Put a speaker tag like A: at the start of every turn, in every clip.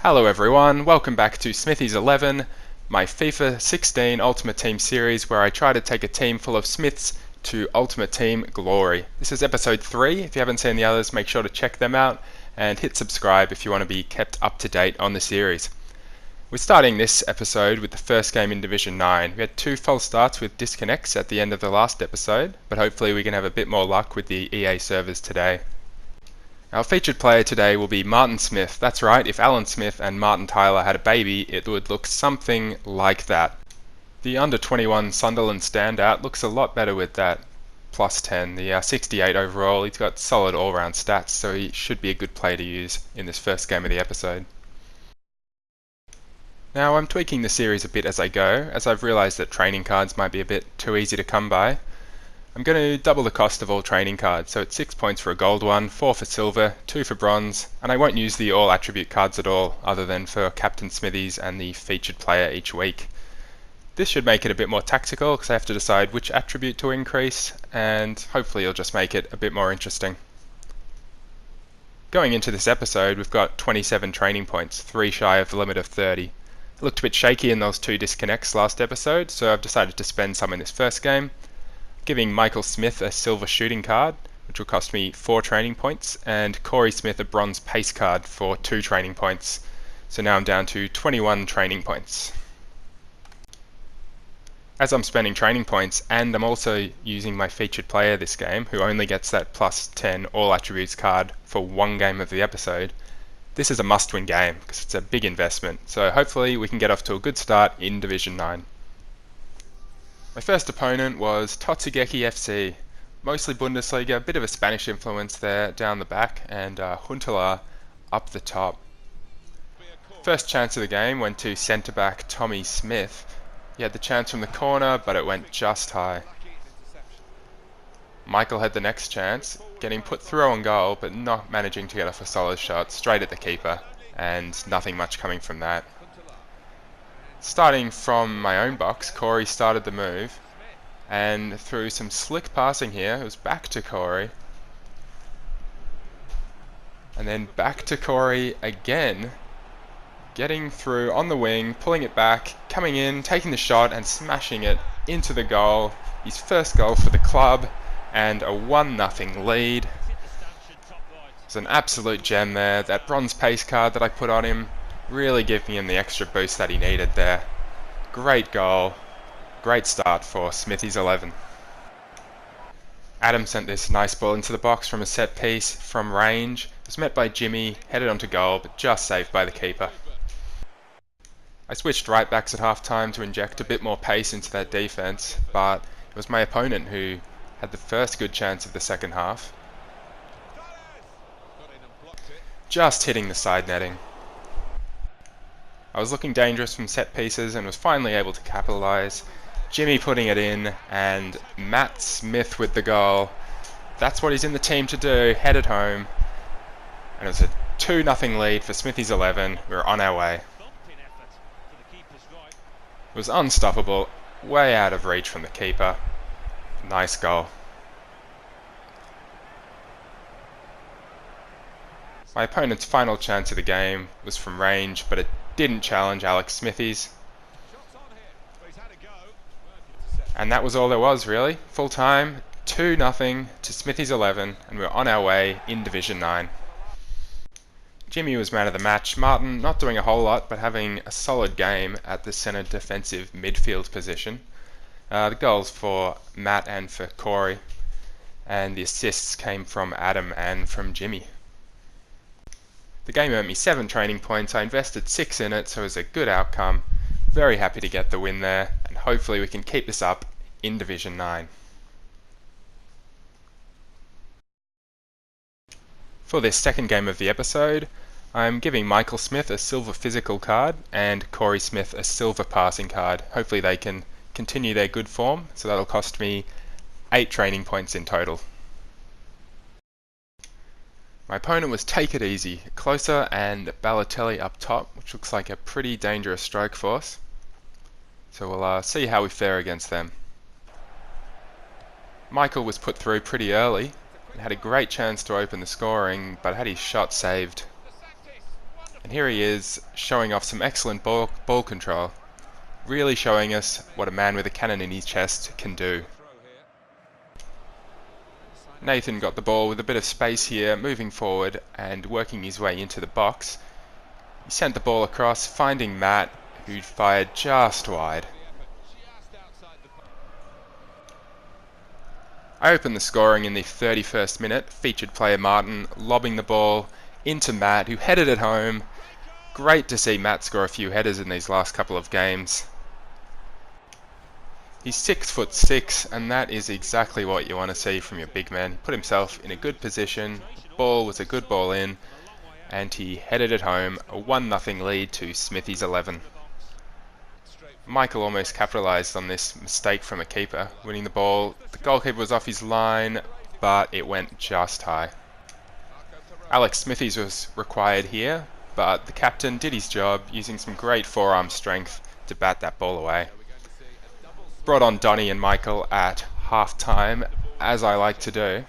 A: Hello everyone, welcome back to Smithies 11, my FIFA 16 Ultimate Team series where I try to take a team full of Smiths to Ultimate Team glory. This is episode 3, if you haven't seen the others make sure to check them out and hit subscribe if you want to be kept up to date on the series. We're starting this episode with the first game in Division 9. We had 2 false starts with disconnects at the end of the last episode, but hopefully we can have a bit more luck with the EA servers today. Our featured player today will be Martin Smith. That's right, if Alan Smith and Martin Tyler had a baby, it would look something like that. The under-21 Sunderland standout looks a lot better with that plus 10. The 68 overall, he's got solid all-round stats, so he should be a good player to use in this first game of the episode. Now I'm tweaking the series a bit as I go, as I've realised that training cards might be a bit too easy to come by. I'm going to double the cost of all training cards, so it's 6 points for a gold one, 4 for silver, 2 for bronze, and I won't use the all attribute cards at all, other than for Captain Smithies and the featured player each week. This should make it a bit more tactical, because I have to decide which attribute to increase, and hopefully it'll just make it a bit more interesting. Going into this episode, we've got 27 training points, 3 shy of the limit of 30. It looked a bit shaky in those 2 disconnects last episode, so I've decided to spend some in this first game, giving Michael Smith a silver shooting card, which will cost me 4 training points, and Corey Smith a bronze pace card for 2 training points. So now I'm down to 21 training points. As I'm spending training points, and I'm also using my featured player this game, who only gets that plus 10 all attributes card for 1 game of the episode, this is a must-win game, because it's a big investment, so hopefully we can get off to a good start in Division 9. My first opponent was Totsugeki FC, mostly Bundesliga, a bit of a Spanish influence there down the back, and Huntelaar up the top. First chance of the game went to centre-back Tommy Smith. He had the chance from the corner, but it went just high. Michael had the next chance, getting put through on goal, but not managing to get off a solid shot, straight at the keeper, and nothing much coming from that. Starting from my own box, Corey started the move, and through some slick passing here, it was back to Corey, and then back to Corey again, getting through on the wing, pulling it back, coming in, taking the shot and smashing it into the goal. His first goal for the club, and a 1-0 lead. It's an absolute gem there. That bronze pace card that I put on him, really giving him the extra boost that he needed there. Great goal. Great start for Smithies 11. Adam sent this nice ball into the box from a set piece from range. It was met by Jimmy, headed onto goal, but just saved by the keeper. I switched right backs at half time to inject a bit more pace into that defence, but it was my opponent who had the first good chance of the second half. Just hitting the side netting. I was looking dangerous from set pieces and was finally able to capitalise. Jimmy putting it in, and Matt Smith with the goal. That's what he's in the team to do, headed home. And it was a 2-0 lead for Smithies 11. We were on our way. It was unstoppable, way out of reach from the keeper. Nice goal. My opponent's final chance of the game was from range, but it didn't challenge Alex Smithies. And that was all there was, really. Full time, 2-0 to Smithies 11, and we're on our way in Division 9. Jimmy was man of the match. Martin not doing a whole lot, but having a solid game at the centre defensive midfield position. The goals for Matt and for Corey, and the assists came from Adam and from Jimmy. The game earned me 7 training points. I invested 6 in it, so it was a good outcome. Very happy to get the win there, and hopefully we can keep this up in Division 9. For this second game of the episode, I'm giving Michael Smith a silver physical card and Corey Smith a silver passing card. Hopefully they can continue their good form, so that'll cost me 8 training points in total. My opponent was Take It Easy, Closer and Balotelli up top, which looks like a pretty dangerous strike force. So we'll see how we fare against them. Michael was put through pretty early and had a great chance to open the scoring, but had his shot saved. And here he is, showing off some excellent ball control. Really showing us what a man with a cannon in his chest can do. Nathan got the ball with a bit of space here, moving forward and working his way into the box. He sent the ball across, finding Matt, who fired just wide. I opened the scoring in the 31st minute, featured player Martin lobbing the ball into Matt, who headed it home. Great to see Matt score a few headers in these last couple of games. He's 6'6", and that is exactly what you want to see from your big man. He put himself in a good position, the ball was a good ball in, and he headed it home, a 1-0 lead to Smithies 11. Michael almost capitalised on this mistake from a keeper, winning the ball. The goalkeeper was off his line, but it went just high. Alex Smithies was required here, but the captain did his job, using some great forearm strength to bat that ball away. Brought on Donny and Michael at half-time, as I like to do.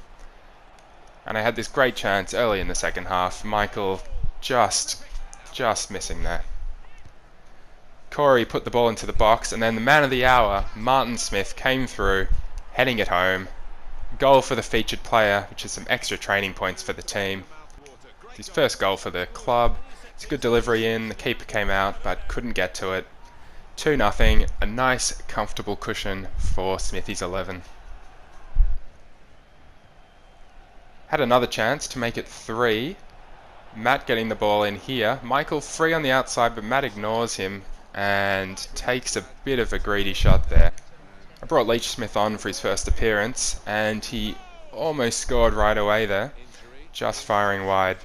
A: And I had this great chance early in the second half. Michael just missing there. Corey put the ball into the box, and then the man of the hour, Martin Smith, came through, heading it home. Goal for the featured player, which is some extra training points for the team. It's his first goal for the club. It's a good delivery in, the keeper came out but couldn't get to it. 2-0, a nice comfortable cushion for Smithies 11. Had another chance to make it 3. Matt getting the ball in here. Michael free on the outside, but Matt ignores him and takes a bit of a greedy shot there. I brought Leach Smith on for his first appearance, and he almost scored right away there, just firing wide.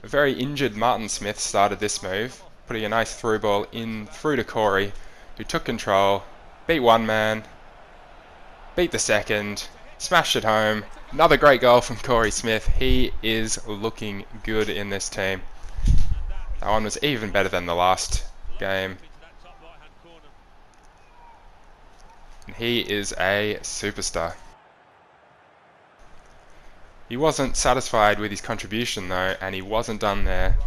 A: A very injured Martin Smith started this move, putting a nice through ball in through to Corey, who took control, beat one man, beat the second, smashed it home. Another great goal from Corey Smith. He is looking good in this team. That one was even better than the last game. And he is a superstar. He wasn't satisfied with his contribution though, and he wasn't done there.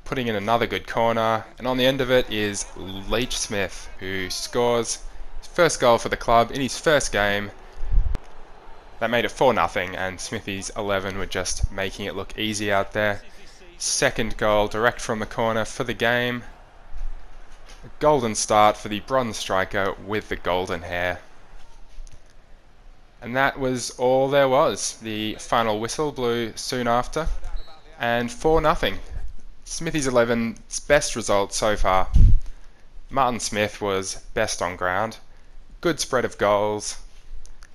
A: Putting in another good corner, and on the end of it is Leach Smith, who scores his first goal for the club in his first game. That made it 4-0, and Smithies 11 were just making it look easy out there. Second goal direct from the corner for the game. A golden start for the bronze striker with the golden hair. And that was all there was. The final whistle blew soon after, and 4-0. Smithies 11's best result so far. Martin Smith was best on ground. Good spread of goals,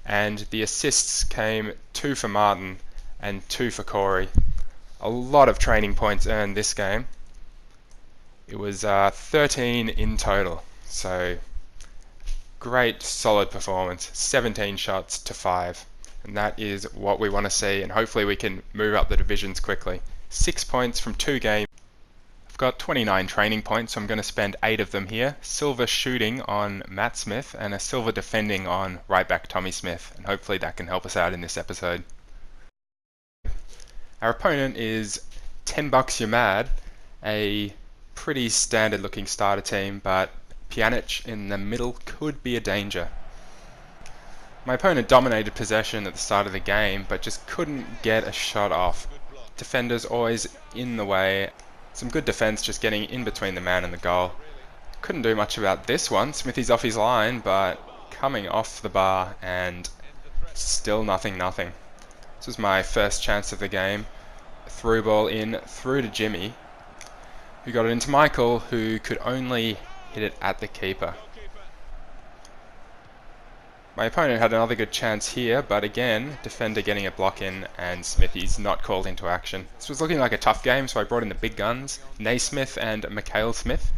A: and the assists came 2 for Martin and 2 for Corey. A lot of training points earned this game. It was 13 in total, so great solid performance, 17 shots to 5, and that is what we want to see, and hopefully we can move up the divisions quickly. 6 points from 2 games. I've got 29 training points, so I'm going to spend 8 of them here. Silver shooting on Matt Smith and a silver defending on right back Tommy Smith, and hopefully that can help us out in this episode. Our opponent is 10 Bucks You're Mad, a pretty standard looking starter team, but Pjanic in the middle could be a danger. My opponent dominated possession at the start of the game, but just couldn't get a shot off. Defenders always in the way. Some good defense just getting in between the man and the goal. Couldn't do much about this one. Smithy's off his line, but coming off the bar, and still nothing. This was my first chance of the game. A through ball in through to Jimmy, who got it into Michael, who could only hit it at the keeper. My opponent had another good chance here, but again, defender getting a block in and Smithies not called into action. This was looking like a tough game, so I brought in the big guns, Naismith and Mikhail Smith.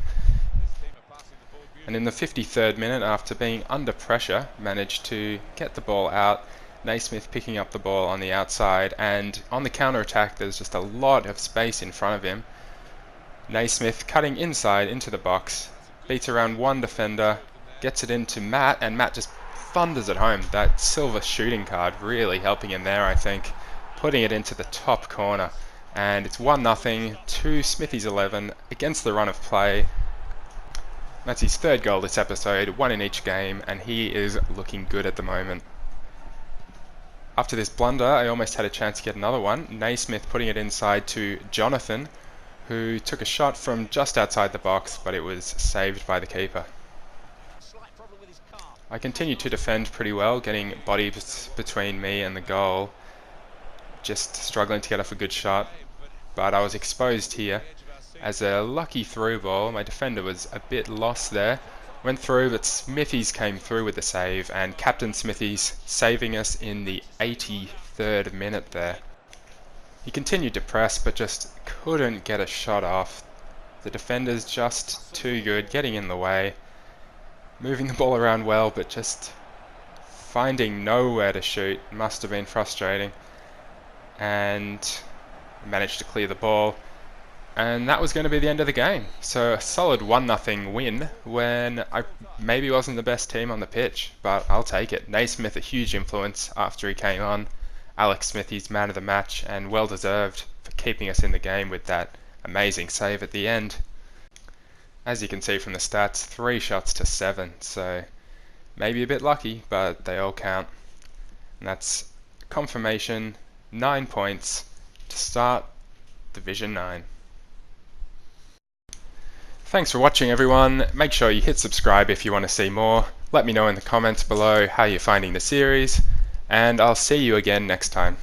A: And in the 53rd minute, after being under pressure, managed to get the ball out. Naismith picking up the ball on the outside, and on the counter-attack there's just a lot of space in front of him. Naismith cutting inside into the box, beats around one defender, gets it into Matt, and Matt just thunders it home. That silver shooting card really helping him there, I think, putting it into the top corner. and it's 1-0 to Smithies 11 against the run of play. That's his third goal this episode, one in each game, and he is looking good at the moment. After this blunder, I almost had a chance to get another one. Naismith putting it inside to Jonathan, who took a shot from just outside the box, but it was saved by the keeper. I continued to defend pretty well, getting bodies between me and the goal. Just struggling to get off a good shot, but I was exposed here. As a lucky through ball, my defender was a bit lost there. Went through, but Smithies came through with the save, and Captain Smithies saving us in the 83rd minute there. He continued to press, but just couldn't get a shot off. The defender's just too good, getting in the way. Moving the ball around well, but just finding nowhere to shoot. Must have been frustrating. And managed to clear the ball. And that was going to be the end of the game. So a solid 1-0 win when I maybe wasn't the best team on the pitch, but I'll take it. Naismith a huge influence after he came on. Alex Smithies man of the match, and well deserved for keeping us in the game with that amazing save at the end. As you can see from the stats, 3 shots to 7, so maybe a bit lucky, but they all count. And that's confirmation, 9 points to start Division 9. Thanks for watching, everyone. Make sure you hit subscribe if you want to see more. Let me know in the comments below how you're finding the series, and I'll see you again next time.